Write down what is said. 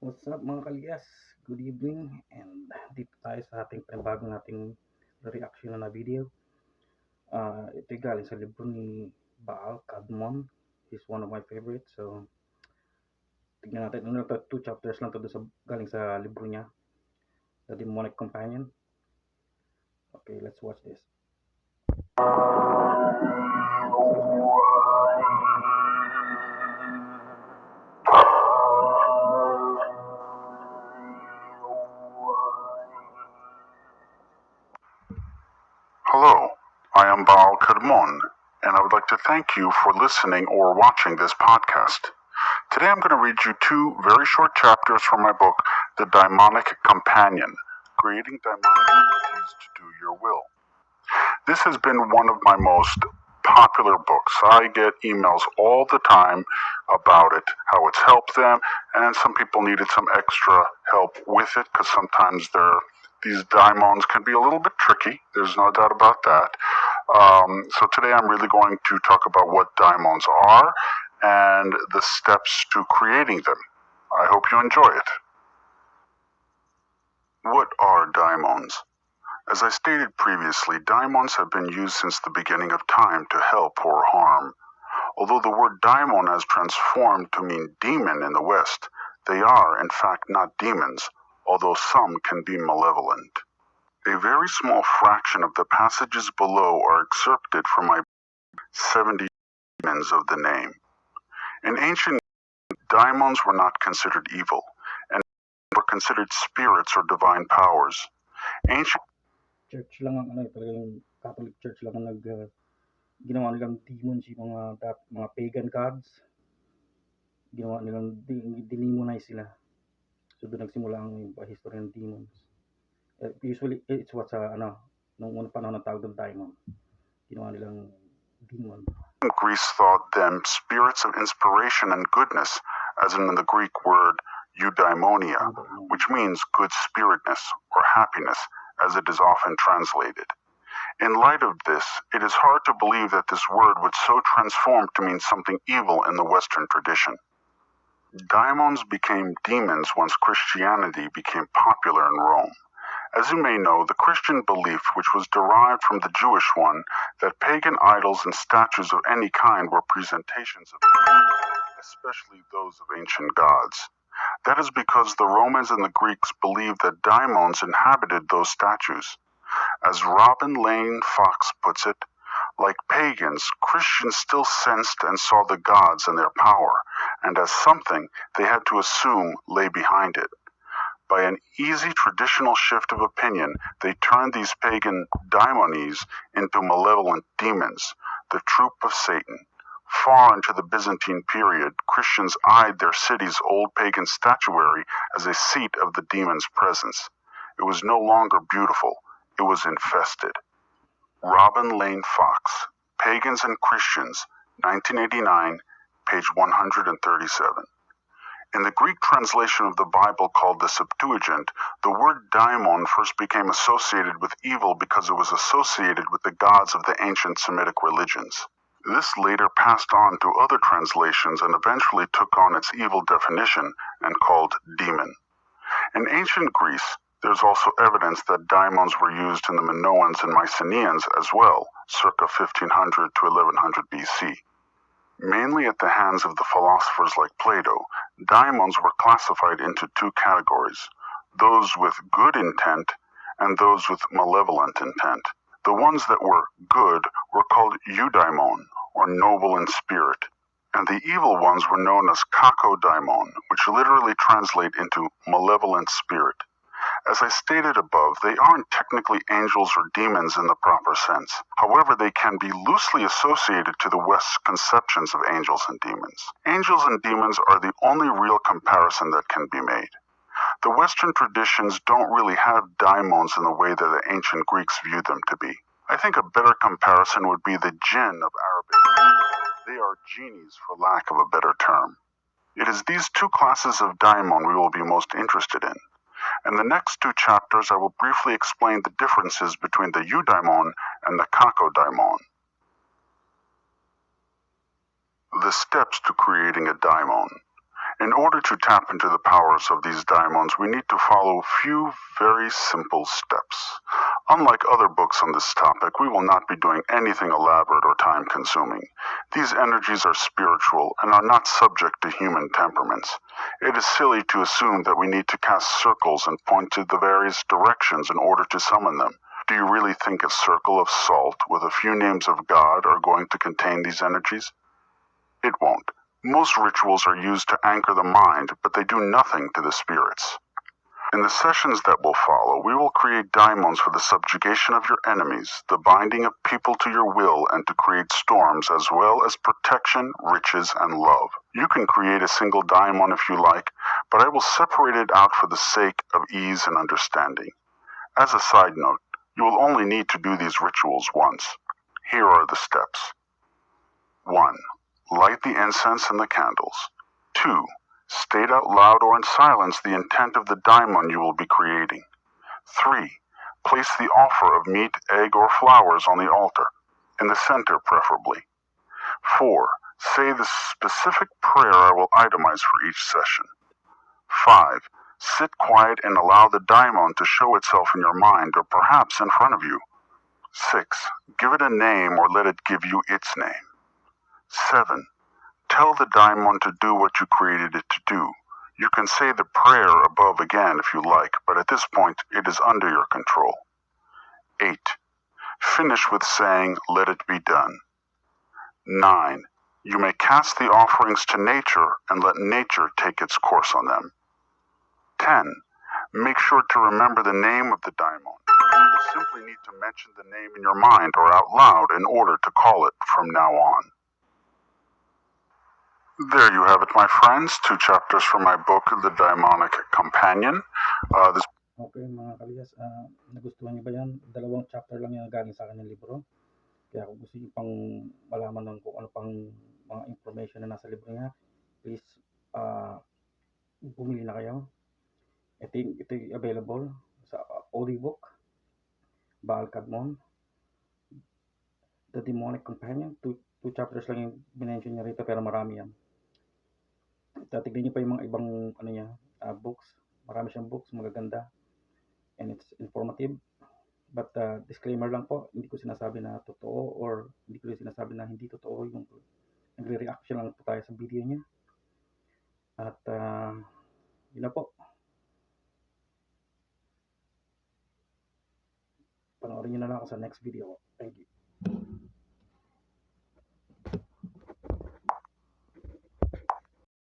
What's up mga kalyas? Good evening and dito tayo sa ating panibagong nating reaction na video. Ito galing sa libro ni Baal Kadmon. He's one of my favorites. So, tignan natin. Ano to, 2 chapters lang to sa, galing sa libro niya. The Demonic Companion. Okay, let's watch this. Hello, I am Baal Kadmon, and I would like to thank you for listening or watching this podcast. Today I'm going to read you 2 very short chapters from my book, The Daemonic Companion, Creating Daemonic Entities to Do Your Will. This has been one of my most popular books. I get emails all the time about it, how it's helped them, and some people needed some extra help with it because sometimes these daimons can be a little bit tricky. There's no doubt about that. So today I'm really going to talk about what daimons are and the steps to creating them. I hope you enjoy it. What are daimons? As I stated previously, daimons have been used since the beginning of time to help or harm. Although the word daimon has transformed to mean demon in the West, they are, in fact, not demons, although some can be malevolent. A very small fraction of the passages below are excerpted from my 70 demons of the name. In ancient daimons were not considered evil, and were considered spirits or divine powers. Ancient Church lang ang talagang Catholic Church lang ang ginawa nilang demons yung mga pagan gods. Ginawa nilang dinimonize sila. So doon nagsimula ang history ng demons. Usually it's what's nung unang panahon ng tawag ng Daemon. Ginawa nilang demon. Greece thought them spirits of inspiration and goodness, as in the Greek word eudaimonia, which means good spiritness or happiness, as it is often translated. In light of this, it is hard to believe that this word would so transform to mean something evil in the Western tradition. Daimons became demons once Christianity became popular in Rome. As you may know, the Christian belief, which was derived from the Jewish one, that pagan idols and statues of any kind were presentations of evil, especially those of ancient gods. That is because the Romans and the Greeks believed that daimons inhabited those statues. As Robin Lane Fox puts it, like pagans, Christians still sensed and saw the gods and their power, and as something they had to assume lay behind it. By an easy traditional shift of opinion, they turned these pagan daimones into malevolent demons, the troop of Satan. Far into the Byzantine period, Christians eyed their city's old pagan statuary as a seat of the demon's presence. It was no longer beautiful, it was infested. Robin Lane Fox, Pagans and Christians, 1989, page 137. In the Greek translation of the Bible called the Septuagint, the word daimon first became associated with evil because it was associated with the gods of the ancient Semitic religions. This later passed on to other translations and eventually took on its evil definition and called demon. In ancient Greece, there's also evidence that daimons were used in the Minoans and Mycenaeans as well, circa 1500 to 1100 BC. Mainly at the hands of the philosophers like Plato, daimons were classified into 2 categories, those with good intent and those with malevolent intent. The ones that were good were called eudaimon, or noble in spirit, and the evil ones were known as kakodaimon, which literally translate into malevolent spirit. As I stated above, they aren't technically angels or demons in the proper sense. However, they can be loosely associated to the West's conceptions of angels and demons. Angels and demons are the only real comparison that can be made. The Western traditions don't really have daimons in the way that the ancient Greeks viewed them to be. I think a better comparison would be the jinn of Arabic. They are genies, for lack of a better term. It is these 2 classes of daimon we will be most interested in. In the next 2 chapters, I will briefly explain the differences between the eudaimon and the kakodaimon. The steps to creating a daimon. In order to tap into the powers of these daimons, we need to follow a few very simple steps. Unlike other books on this topic, we will not be doing anything elaborate or time-consuming. These energies are spiritual and are not subject to human temperaments. It is silly to assume that we need to cast circles and point to the various directions in order to summon them. Do you really think a circle of salt with a few names of God are going to contain these energies? It won't. Most rituals are used to anchor the mind, but they do nothing to the spirits. In the sessions that will follow, we will create daimons for the subjugation of your enemies, the binding of people to your will, and to create storms, as well as protection, riches, and love. You can create a single daimon if you like, but I will separate it out for the sake of ease and understanding. As a side note, you will only need to do these rituals once. Here are the steps. 1. Light the incense and the candles. 2. State out loud or in silence the intent of the daimon you will be creating. 3. Place the offer of meat, egg, or flowers on the altar, in the center preferably. 4. Say the specific prayer I will itemize for each session. 5. Sit quiet and allow the daimon to show itself in your mind or perhaps in front of you. 6. Give it a name or let it give you its name. 7. Tell the daimon to do what you created it to do. You can say the prayer above again if you like, but at this point it is under your control. 8. Finish with saying, "Let it be done." 9. You may cast the offerings to nature and let nature take its course on them. 10. Make sure to remember the name of the daimon. You will simply need to mention the name in your mind or out loud in order to call it from now on. There you have it, my friends. 2 chapters from my book, The Daemonic Companion. Okay, mga kaliyas, nagustuhan niyo ba yan? 2 chapter lang yung galing sa akin ng libro. Kaya kung gusto niyo pang malaman ng kung ano pang mga information na nasa libro niya, please bumili na kayo. Ito yung available sa audiobook, Baal Kadmon, The Daemonic Companion. 2 chapters lang yung binention niya rito pero marami yan. Tatignan niyo pa yung mga ibang books. Marami siyang books, magaganda. And it's informative. But disclaimer lang po, hindi ko sinasabi na totoo or hindi ko sinasabi na hindi totoo yung nagre-reaction lang po tayo sa video niya. At yun na po. Panoorin niyo na lang ako sa next video. Thank you.